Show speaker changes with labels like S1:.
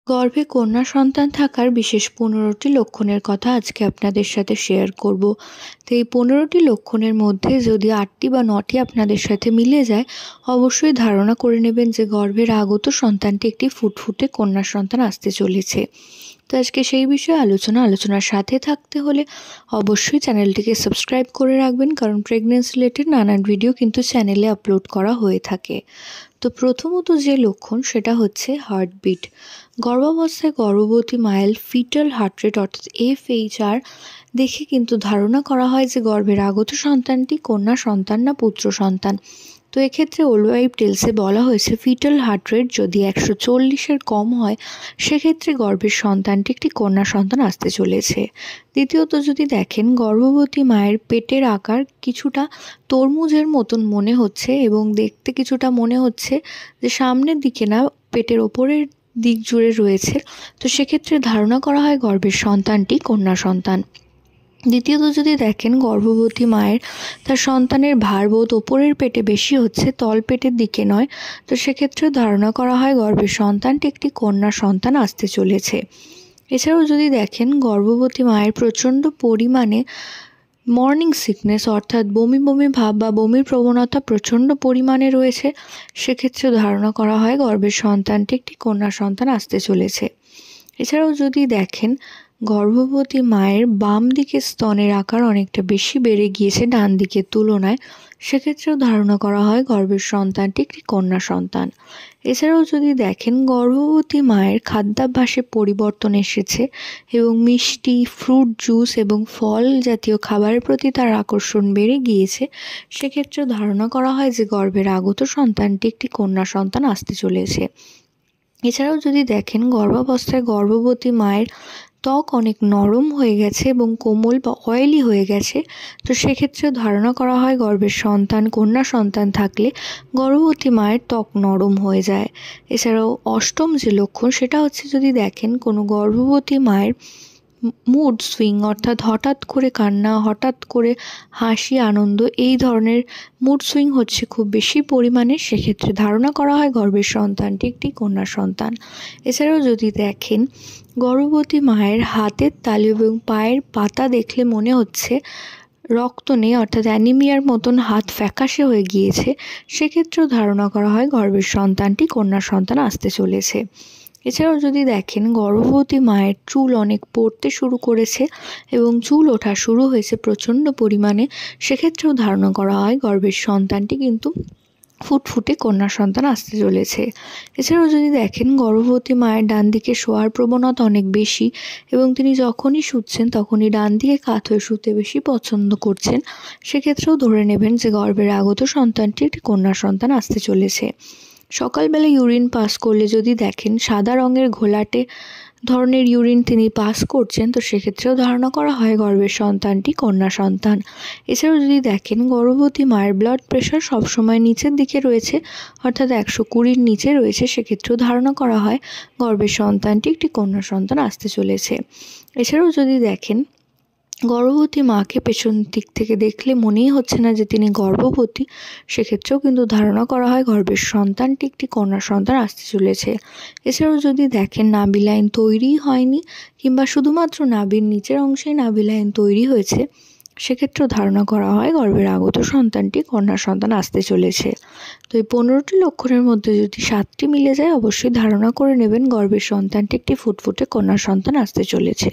S1: গর্ভে কন্যা সন্তান থাকার বিশেষ ১৫টি লক্ষণের কথা আজকে আপনাদের সাথে শেয়ার করব। তো এই ১৫টি লক্ষণের মধ্যে যদি ৮টি বা ৯টি আপনাদের সাথে মিলে যায়, অবশ্যই ধারণা করে নেবেন যে গর্ভের আগত সন্তানটি একটি ফুটফুটে কন্যা সন্তান আসতে চলেছে। তো আজকে সেই বিষয়ে আলোচনার সাথে থাকতে হলে অবশ্যই চ্যানেলটিকে সাবস্ক্রাইব করে রাখবেন, কারণ প্রেগনেন্সি রিলেটেড নানান ভিডিও কিন্তু চ্যানেলে আপলোড করা হয়ে থাকে। তো প্রথমত যে লক্ষণ সেটা হচ্ছে হার্টবিট। গর্ভাবস্থায় গর্ভবতী মায়ের ফিটাল হার্ট রেট অর্থাৎ FHR দেখে কিন্তু ধারণা করা হয় যে গর্ভের আগত সন্তানটি কন্যা সন্তান না পুত্র সন্তান। তো এক্ষেত্রে ওলওয়াইফ টেলসে বলা হয়েছে ফিটাল হার্ট রেট যদি 140-এর কম হয়, সেক্ষেত্রে গর্ভের সন্তানটি একটি কন্যা সন্তান আসতে চলেছে। দ্বিতীয়ত যদি দেখেন, গর্ভবতী মায়ের পেটের আকার কিছুটা তরমুজের মতন মনে হচ্ছে এবং দেখতে কিছুটা মনে হচ্ছে যে সামনের দিকে না, পেটের ওপরের দিক জুড়ে রয়েছে, তো সেক্ষেত্রে ধারণা করা হয় গর্ভের সন্তানটি কন্যা সন্তান। দ্বিতীয়ত যদি দেখেন, গর্ভবতী মায়ের তার সন্তানের ভারবোধ ওপরের পেটে বেশি হচ্ছে, তল পেটের দিকে নয়, তো সেক্ষেত্রে ধারণা করা হয় গর্ভের সন্তানটি একটি কন্যা সন্তান আসতে চলেছে। এছাড়াও যদি দেখেন, গর্ভবতী মায়ের প্রচণ্ড পরিমাণে মর্নিং সিকনেস অর্থাৎ বমি বমি ভাব বা বমির প্রবণতা প্রচণ্ড পরিমাণে রয়েছে, সেক্ষেত্রে ধারণা করা হয় গর্ভের সন্তানটি একটি কন্যা সন্তান আসতে চলেছে। এছাড়াও যদি দেখেন, গর্ভবতী মায়ের বাম দিকের স্তনের আকার অনেকটা বেশি বেড়ে গিয়েছে ডান দিকের তুলনায়, সেক্ষেত্রেও ধারণা করা হয় গর্ভের সন্তানটি একটি কন্যা সন্তান। এছাড়াও যদি দেখেন, গর্ভবতী মায়ের খাদ্যাভ্যাসে পরিবর্তন এসেছে এবং মিষ্টি, ফ্রুট জুস এবং ফল জাতীয় খাবারের প্রতি তার আকর্ষণ বেড়ে গিয়েছে, সেক্ষেত্রেও ধারণা করা হয় যে গর্ভের আগত সন্তানটি একটি কন্যা সন্তান আসতে চলেছে। এছাড়াও যদি দেখেন, গর্ভাবস্থায় গর্ভবতী মায়ের ত্বক অনেক নরম হয়ে গেছে এবং কোমল বা অয়েলি হয়ে গেছে, তো সেক্ষেত্রেও ধারণা করা হয় গর্ভের সন্তান কন্যা সন্তান থাকলে গর্ভবতী মায়ের ত্বক নরম হয়ে যায়। এছাড়াও অষ্টম যে লক্ষণ সেটা হচ্ছে, যদি দেখেন কোনো গর্ভবতী মায়ের মুড সুইং অর্থাৎ হঠাৎ করে কান্না, হঠাৎ করে হাসি, আনন্দ, এই ধরনের মুড সুইং হচ্ছে খুব বেশি পরিমাণে, সেক্ষেত্রে ধারণা করা হয় গর্ভের সন্তানটি একটি কন্যা সন্তান। এছাড়াও যদি দেখেন, গর্ভবতী মায়ের হাতের তালু এবং পায়ের পাতা দেখলে মনে হচ্ছে রক্ত নেই অর্থাৎ অ্যানিমিয়ার মতন হাত ফ্যাকাশে হয়ে গিয়েছে, সেক্ষেত্রেও ধারণা করা হয় গর্ভের সন্তানটি কন্যা সন্তান আসতে চলেছে। এছাড়াও যদি দেখেন, গর্ভবতী মায়ের চুল অনেক পড়তে শুরু করেছে এবং চুল ওঠা শুরু হয়েছে প্রচণ্ড পরিমাণে, সেক্ষেত্রেও ধারণা করা হয় গর্ভের সন্তানটি কিন্তু ফুটফুটে কন্যা সন্তান আসতে চলেছে। এছাড়াও যদি দেখেন, গর্ভবতী মায়ের ডান দিকে শোয়ার প্রবণতা অনেক বেশি এবং তিনি যখনই শুচ্ছেন তখনই ডান দিকে কাত হয়ে শুতে বেশি পছন্দ করছেন, সেক্ষেত্রেও ধরে নেবেন যে গর্ভের আগত সন্তানটি একটি কন্যা সন্তান আসতে চলেছে। সকালবেলা ইউরিন পাস করলে যদি দেখেন সাদা রঙের ঘোলাটে ধরনের ইউরিন তিনি পাস করছেন, তো সেক্ষেত্রেও ধারণা করা হয় গর্ভের সন্তানটি কন্যা সন্তান। এছাড়াও যদি দেখেন, গর্ভবতী মায়ের ব্লাড প্রেশার সবসময় নিচের দিকে রয়েছে অর্থাৎ 120-র নিচে রয়েছে, সেক্ষেত্রেও ধারণা করা হয় গর্ভের সন্তানটি একটি কন্যা সন্তান আসতে চলেছে। এছাড়াও যদি দেখেন, গর্ভবতী মাকে পেছন দিক থেকে দেখলে মনেই হচ্ছে না যে তিনি গর্ভবতী, সেক্ষেত্রেও কিন্তু ধারণা করা হয় গর্ভের সন্তানটি একটি কন্যা সন্তান আসতে চলেছে। এছাড়াও যদি দেখেন, নাভি লাইন তৈরিই হয়নি কিংবা শুধুমাত্র নাভির নিচের অংশে নাভি লাইন তৈরি হয়েছে, সেক্ষেত্রেও ধারণা করা হয় গর্ভের আগত সন্তানটি কন্যা সন্তান আসতে চলেছে। তো এই 15টি লক্ষণের মধ্যে যদি 7টি মিলে যায়, অবশ্যই ধারণা করে নেবেন গর্ভের সন্তানটি একটি ফুটফুটে কন্যা সন্তান আসতে চলেছে।